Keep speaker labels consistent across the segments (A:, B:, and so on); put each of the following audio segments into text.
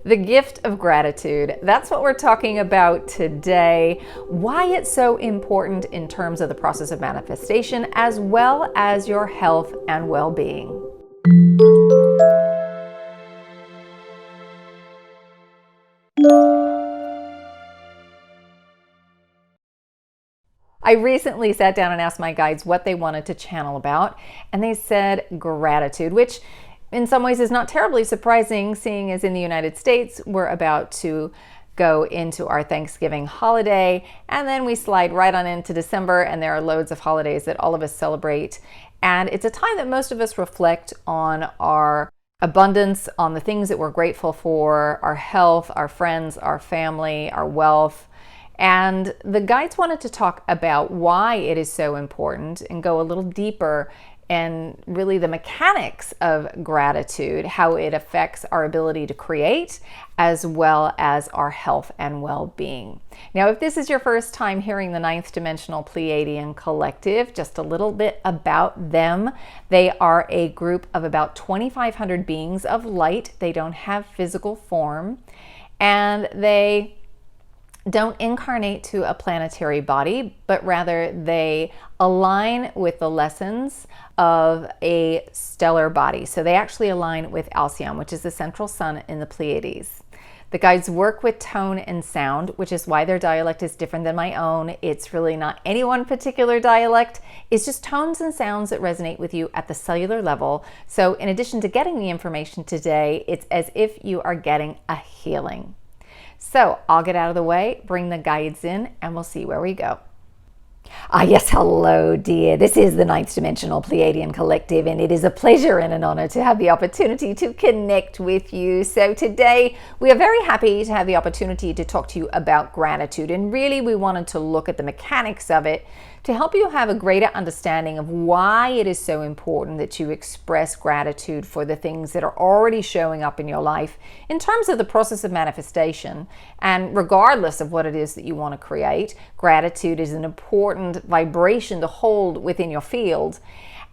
A: The gift of gratitude. That's what we're talking about today. Why it's so important in terms of the process of manifestation, as well as your health and well-being. I recently sat down and asked my guides what they wanted to channel about, and they said gratitude, which in some ways is not terribly surprising, seeing as in the United States, we're about to go into our Thanksgiving holiday, and then we slide right on into December, and there are loads of holidays that all of us celebrate. And it's a time that most of us reflect on our abundance, on the things that we're grateful for, our health, our friends, our family, our wealth. And the guides wanted to talk about why it is so important and go a little deeper and really the mechanics of gratitude, how it affects our ability to create, as well as our health and well-being. Now, if this is your first time hearing the Ninth Dimensional Pleiadian Collective, just a little bit about them. They are a group of about 2,500 beings of light. They don't have physical form, and they don't incarnate to a planetary body, but rather they align with the lessons of a stellar body. So they actually align with Alcyone, which is the central sun in the Pleiades. The guides work with tone and sound, which is why their dialect is different than my own. It's really not any one particular dialect. It's just tones and sounds that resonate with you at the cellular level. So in addition to getting the information today, it's as if you are getting a healing. So I'll get out of the way, bring the guides in, and we'll see where we go. Yes, hello dear. This is the Ninth Dimensional Pleiadian Collective, and it is a pleasure and an honor to have the opportunity to connect with you. So today we are very happy to have the opportunity to talk to you about gratitude, and really we wanted to look at the mechanics of it to help you have a greater understanding of why it is so important that you express gratitude for the things that are already showing up in your life in terms of the process of manifestation. And regardless of what it is that you want to create, gratitude is an important vibration to hold within your field.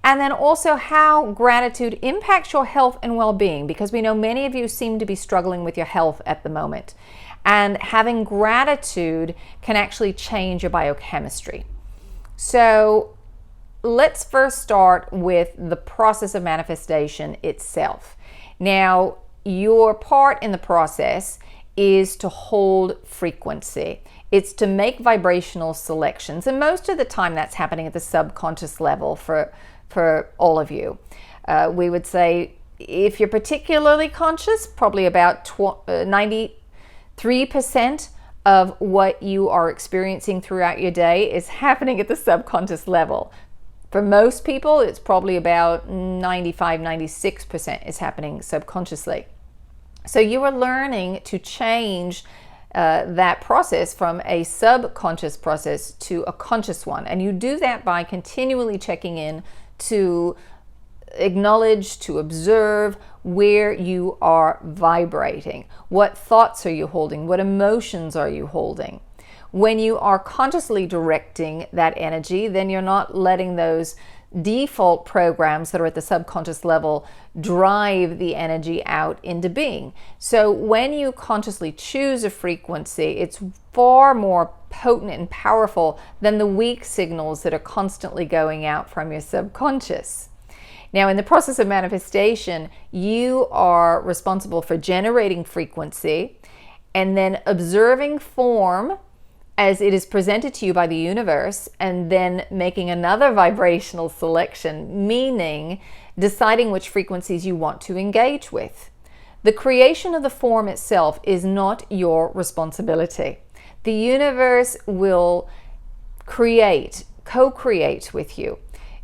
A: And then also how gratitude impacts your health and well-being, because we know many of you seem to be struggling with your health at the moment. And having gratitude can actually change your biochemistry. So let's first start with the process of manifestation itself. Now, your part in the process is to hold frequency. It's to make vibrational selections. And most of the time that's happening at the subconscious level for all of you. We would say if you're particularly conscious, probably about 93% of what you are experiencing throughout your day is happening at the subconscious level. For most people, it's probably about 95-96% is happening subconsciously. So you are learning to change that process from a subconscious process to a conscious one. And you do that by continually checking in to acknowledge, to observe where you are vibrating. What thoughts are you holding? What emotions are you holding? When you are consciously directing that energy, then you're not letting those default programs that are at the subconscious level drive the energy out into being. So when you consciously choose a frequency, it's far more potent and powerful than the weak signals that are constantly going out from your subconscious. Now, in the process of manifestation, you are responsible for generating frequency and then observing form as it is presented to you by the universe, and then making another vibrational selection, meaning deciding which frequencies you want to engage with. The creation of the form itself is not your responsibility. The universe will co-create with you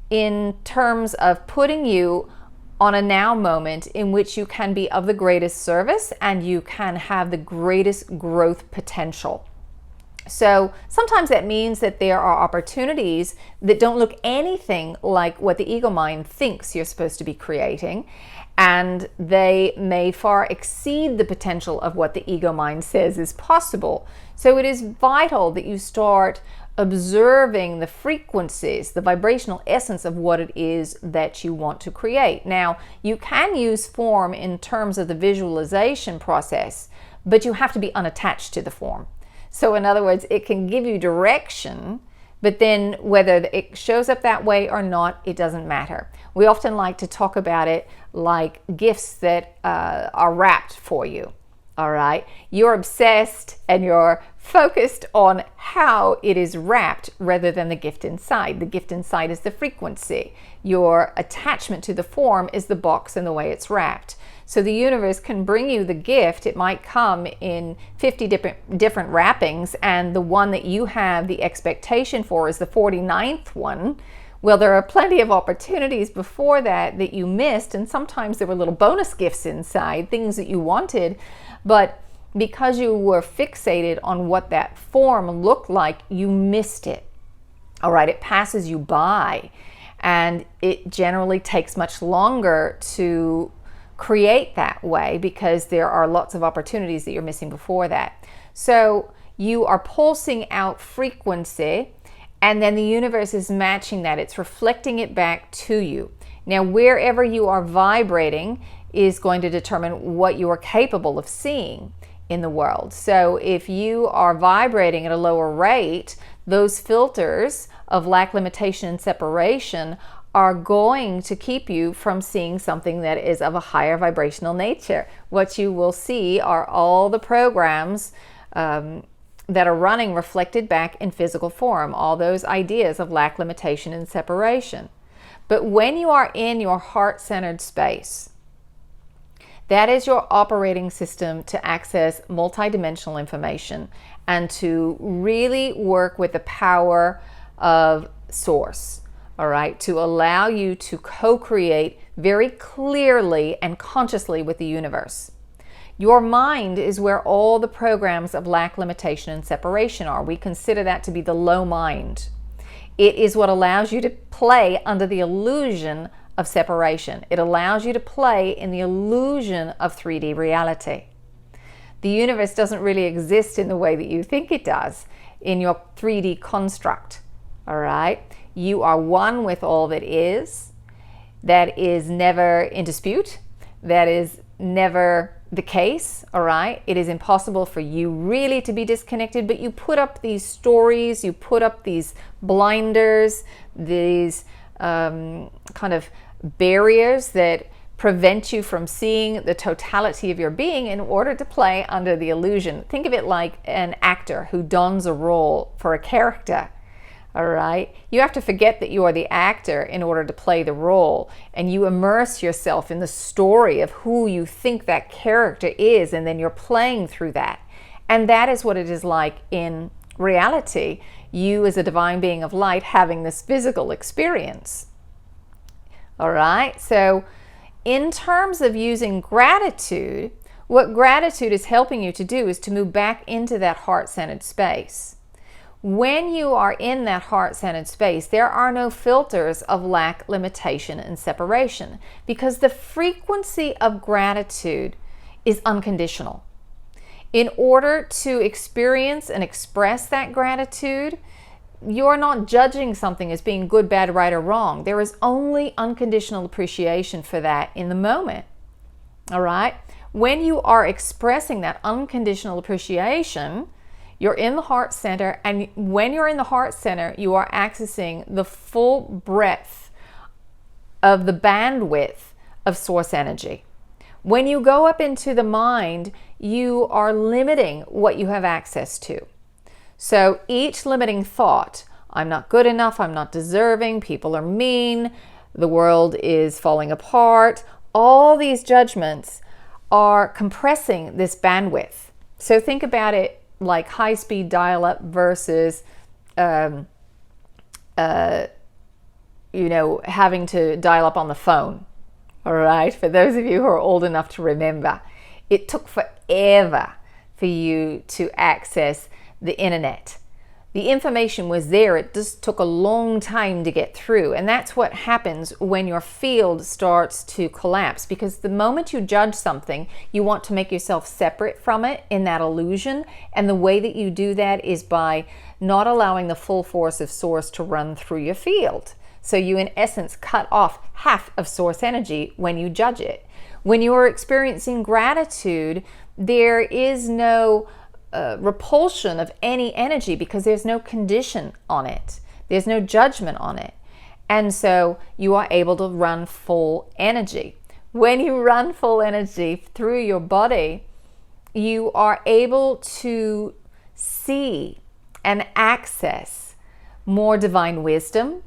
A: in terms of putting you on a now moment in which you can be of the greatest service and you can have the greatest growth potential. So sometimes that means that there are opportunities that don't look anything like what the ego mind thinks you're supposed to be creating, and they may far exceed the potential of what the ego mind says is possible. So it is vital that you start observing the frequencies, the vibrational essence of what it is that you want to create. Now, you can use form in terms of the visualization process, but you have to be unattached to the form. So in other words, it can give you direction, but then whether it shows up that way or not, it doesn't matter. We often like to talk about it like gifts that are wrapped for you. All right, you're obsessed and you're focused on how it is wrapped rather than the gift inside. The gift inside is the frequency. Your attachment to the form is the box and the way it's wrapped. So the universe can bring you the gift. It might come in 50 different wrappings, and the one that you have the expectation for is the 49th one. Well, there are plenty of opportunities before that that you missed, and sometimes there were little bonus gifts inside, things that you wanted, but because you were fixated on what that form looked like, you missed it. All right, it passes you by, and it generally takes much longer to create that way because there are lots of opportunities that you're missing before that. So you are pulsing out frequency, and then the universe is matching that. It's reflecting it back to you. Now, wherever you are vibrating is going to determine what you are capable of seeing in the world. So if you are vibrating at a lower rate, those filters of lack, limitation, and separation are going to keep you from seeing something that is of a higher vibrational nature. What you will see are all the programs that are running reflected back in physical form, all those ideas of lack, limitation, and separation. But when you are in your heart-centered space, that is your operating system to access multidimensional information and to really work with the power of Source, all right, to allow you to co-create very clearly and consciously with the universe. Your mind is where all the programs of lack, limitation, and separation are. We consider that to be the low mind. It is what allows you to play under the illusion of separation. It allows you to play in the illusion of 3D reality. The universe doesn't really exist in the way that you think it does in your 3D construct. All right? You are one with all that is never in dispute, that is never the case, all right? It is impossible for you really to be disconnected, but you put up these stories, you put up these blinders, these kind of barriers that prevent you from seeing the totality of your being in order to play under the illusion. Think of it like an actor who dons a role for a character. All right, you have to forget that you are the actor in order to play the role, and you immerse yourself in the story of who you think that character is, and then you're playing through that. And that is what it is like in reality, you as a divine being of light having this physical experience. All right, so in terms of using gratitude, what gratitude is helping you to do is to move back into that heart-centered space. When you are in that heart-centered space, there are no filters of lack, limitation, and separation because the frequency of gratitude is unconditional. In order to experience and express that gratitude, you're not judging something as being good, bad, right, or wrong. There is only unconditional appreciation for that in the moment. All right? When you are expressing that unconditional appreciation, you're in the heart center, and when you're in the heart center, you are accessing the full breadth of the bandwidth of source energy. When you go up into the mind, you are limiting what you have access to. So each limiting thought, I'm not good enough, I'm not deserving, people are mean, the world is falling apart, all these judgments are compressing this bandwidth. So think about it like high-speed dial-up versus having to dial up on the phone. All right, for those of you who are old enough to remember, it took forever for you to access the internet. The information was there, it just took a long time to get through. And that's what happens when your field starts to collapse, because the moment you judge something, you want to make yourself separate from it in that illusion. And the way that you do that is by not allowing the full force of source to run through your field. So you, in essence, cut off half of source energy when you judge it. When you are experiencing gratitude, there is no repulsion of any energy, because there's no condition on it. There's no judgment on it. And so you are able to run full energy. When you run full energy through your body, you are able to see and access more divine wisdom.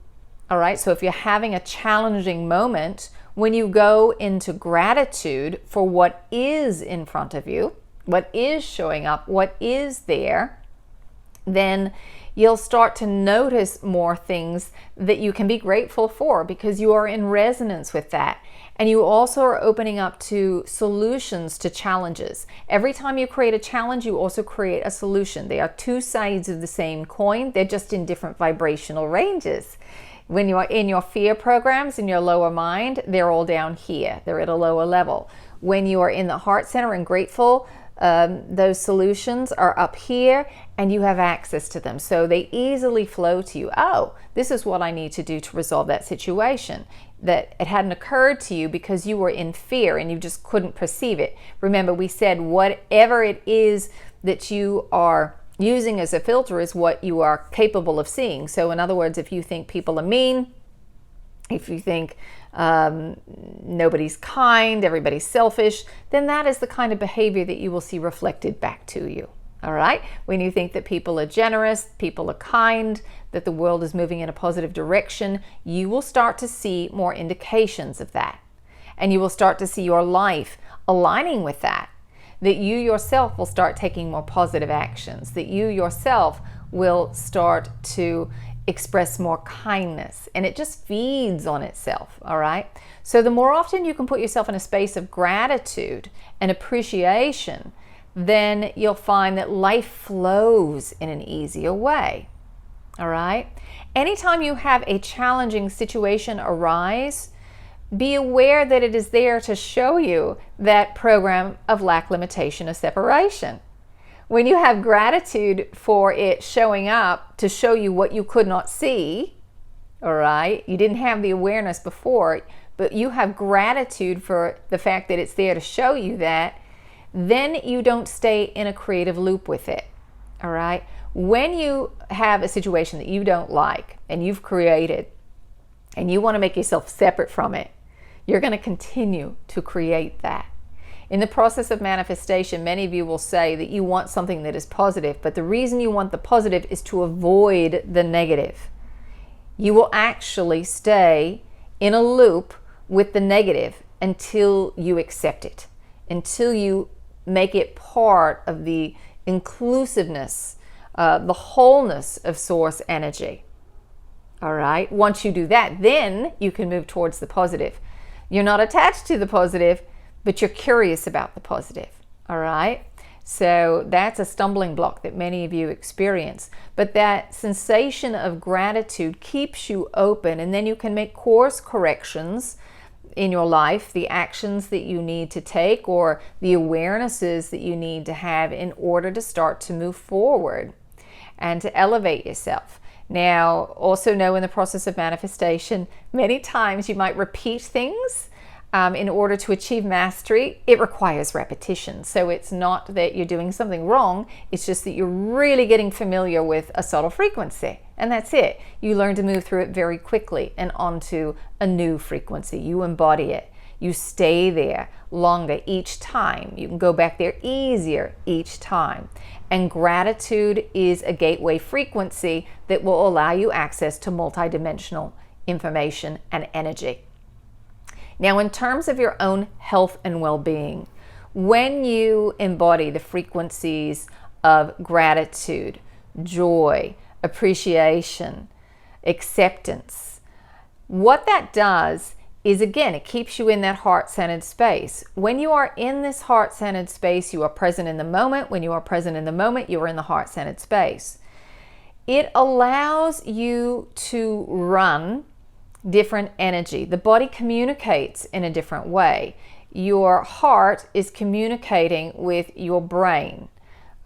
A: All right, so if you're having a challenging moment, when you go into gratitude for what is in front of you, what is showing up, what is there, then you'll start to notice more things that you can be grateful for, because you are in resonance with that. And you also are opening up to solutions to challenges. Every time you create a challenge, you also create a solution. They are two sides of the same coin. They're just in different vibrational ranges. When you're in your fear programs in your lower mind, they're all down here. They're at a lower level. When you are in the heart center and grateful, those solutions are up here and you have access to them. So they easily flow to you. Oh, this is what I need to do to resolve that situation. That it hadn't occurred to you because you were in fear and you just couldn't perceive it. Remember, we said whatever it is that you are using as a filter is what you are capable of seeing. So in other words, if you think people are mean, if you think nobody's kind, everybody's selfish, then that is the kind of behavior that you will see reflected back to you. All right? When you think that people are generous, people are kind, that the world is moving in a positive direction, you will start to see more indications of that. And you will start to see your life aligning with that. That you yourself will start taking more positive actions. That you yourself will start to express more kindness, and it just feeds on itself. All right, so the more often you can put yourself in a space of gratitude and appreciation, then you'll find that life flows in an easier way. All right, anytime you have a challenging situation arise, be aware that it is there to show you that program of lack, limitation, or separation. When you have gratitude for it showing up to show you what you could not see, all right, you didn't have the awareness before, but you have gratitude for the fact that it's there to show you that, then you don't stay in a creative loop with it, all right? When you have a situation that you don't like and you've created and you want to make yourself separate from it, you're going to continue to create that. In the process of manifestation, many of you will say that you want something that is positive, but the reason you want the positive is to avoid the negative. You will actually stay in a loop with the negative until you accept it, until you make it part of the inclusiveness, the wholeness of source energy. All right, once you do that, then you can move towards the positive. You're not attached to the positive, but you're curious about the positive, all right? So that's a stumbling block that many of you experience. But that sensation of gratitude keeps you open, and then you can make course corrections in your life, the actions that you need to take or the awarenesses that you need to have in order to start to move forward and to elevate yourself. Now, also know in the process of manifestation, many times you might repeat things in order to achieve mastery. It requires repetition. So it's not that you're doing something wrong, it's just that you're really getting familiar with a subtle frequency. And that's it. You learn to move through it very quickly and onto a new frequency. You embody it. You stay there longer each time. You can go back there easier each time. And gratitude is a gateway frequency that will allow you access to multidimensional information and energy. Now, in terms of your own health and well-being, when you embody the frequencies of gratitude, joy, appreciation, acceptance, what that does is, again, it keeps you in that heart-centered space. When you are in this heart-centered space, you are present in the moment. When you are present in the moment, you are in the heart-centered space. it allows you to run different energy. The body communicates in a different way. Your heart is communicating with your brain.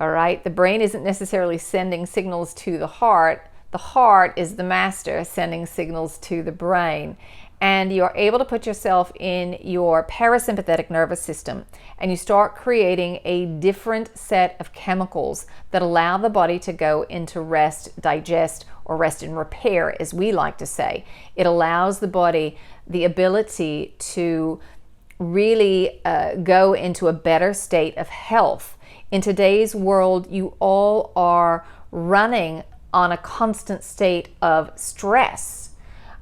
A: All right, the brain isn't necessarily sending signals to the heart. The heart is the master sending signals to the brain. And you're able to put yourself in your parasympathetic nervous system, and you start creating a different set of chemicals that allow the body to go into rest, digest, or rest and repair, as we like to say. It allows the body the ability to really go into a better state of health. In today's world, you all are running on a constant state of stress.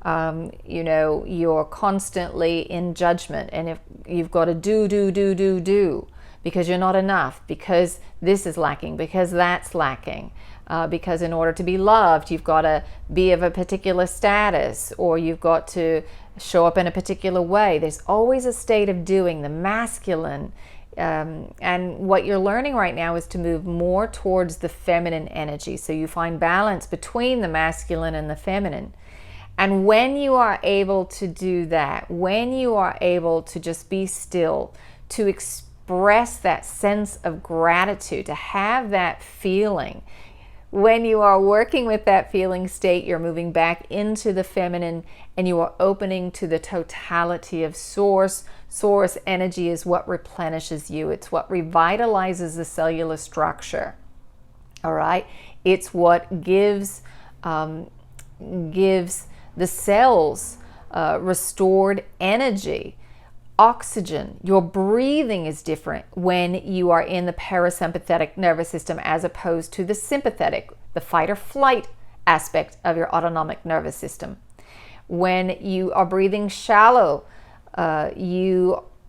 A: You're constantly in judgment, and if you've got to do because you're not enough, because this is lacking, because that's lacking, because in order to be loved, you've got to be of a particular status, or you've got to show up in a particular way. There's always a state of doing, the masculine. And what you're learning right now is to move more towards the feminine energy. So you find balance between the masculine and the feminine. And when you are able to do that, when you are able to just be still, to express that sense of gratitude, to have that feeling, when you are working with that feeling state, you're moving back into the feminine, and you are opening to the totality of source. Source energy is what replenishes you. It's what revitalizes the cellular structure. All right? It's what gives the cells restored energy, oxygen. Your breathing is different when you are in the parasympathetic nervous system as opposed to the sympathetic, the fight or flight aspect of your autonomic nervous system. When you are breathing shallow,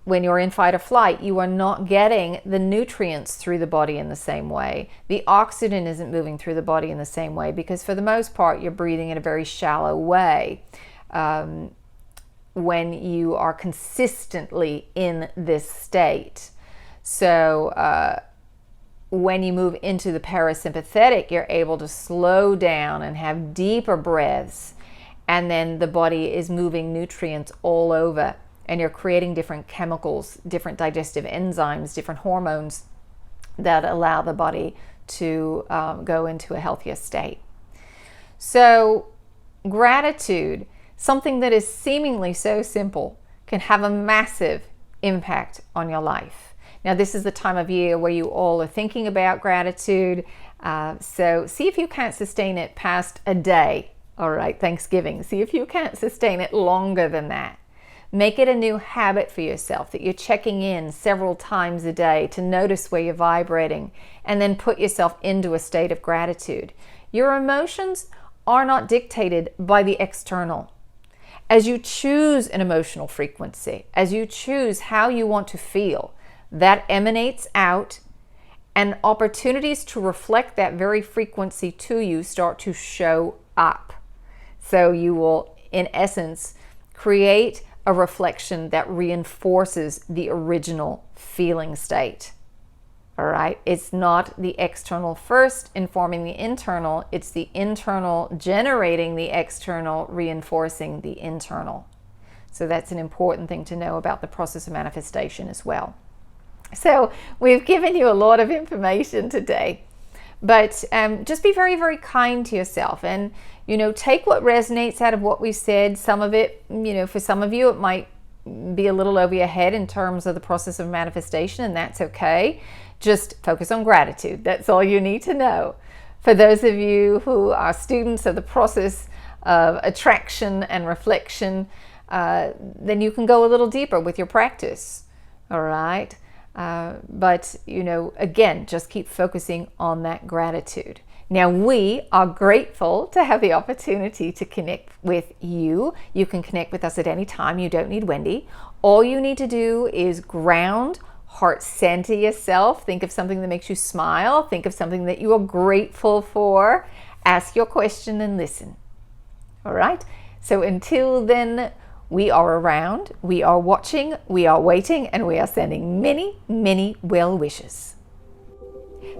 A: when you're in fight or flight, you are not getting the nutrients through the body in the same way. The oxygen isn't moving through the body in the same way, because for the most part, you're breathing in a very shallow way when you are consistently in this state. So when you move into the parasympathetic, you're able to slow down and have deeper breaths, and then the body is moving nutrients all over. And you're creating different chemicals, different digestive enzymes, different hormones that allow the body to go into a healthier state. So gratitude, something that is seemingly so simple, can have a massive impact on your life. Now, this is the time of year where you all are thinking about gratitude. So see if you can't sustain it past a day. All right, Thanksgiving. See if you can't sustain it longer than that. Make it a new habit for yourself that you're checking in several times a day to notice where you're vibrating, and then put yourself into a state of gratitude. Your emotions are not dictated by the external. As you choose an emotional frequency, as you choose how you want to feel, that emanates out, and opportunities to reflect that very frequency to you start to show up. So you will, in essence, create a reflection that reinforces the original feeling state. All right? It's not the external first informing the internal, it's the internal generating the external, reinforcing the internal. So that's an important thing to know about the process of manifestation as well. So we've given you a lot of information today, but just be very, very kind to yourself, and take what resonates out of what we said. Some of it, for some of you, it might be a little over your head in terms of the process of manifestation, and that's okay. Just focus on gratitude. That's all you need to know. For those of you who are students of the process of attraction and reflection, then you can go a little deeper with your practice. All right? But again, just keep focusing on that gratitude. Now, we are grateful to have the opportunity to connect with you. You can connect with us at any time. You don't need Wendy. All you need to do is ground, heart center yourself. Think of something that makes you smile. Think of something that you are grateful for. Ask your question and listen. All right? So until then, we are around, we are watching, we are waiting, and we are sending many, many well wishes.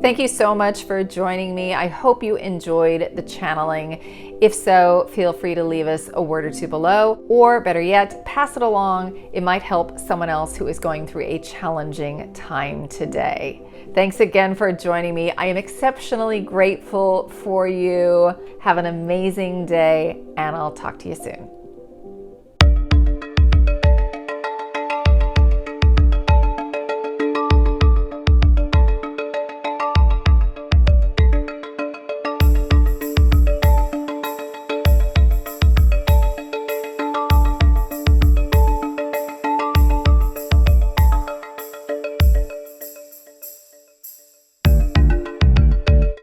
A: Thank you so much for joining me. I hope you enjoyed the channeling. If so, feel free to leave us a word or two below, or better yet, pass it along. It might help someone else who is going through a challenging time today. Thanks again for joining me. I am exceptionally grateful for you. Have an amazing day, and I'll talk to you soon.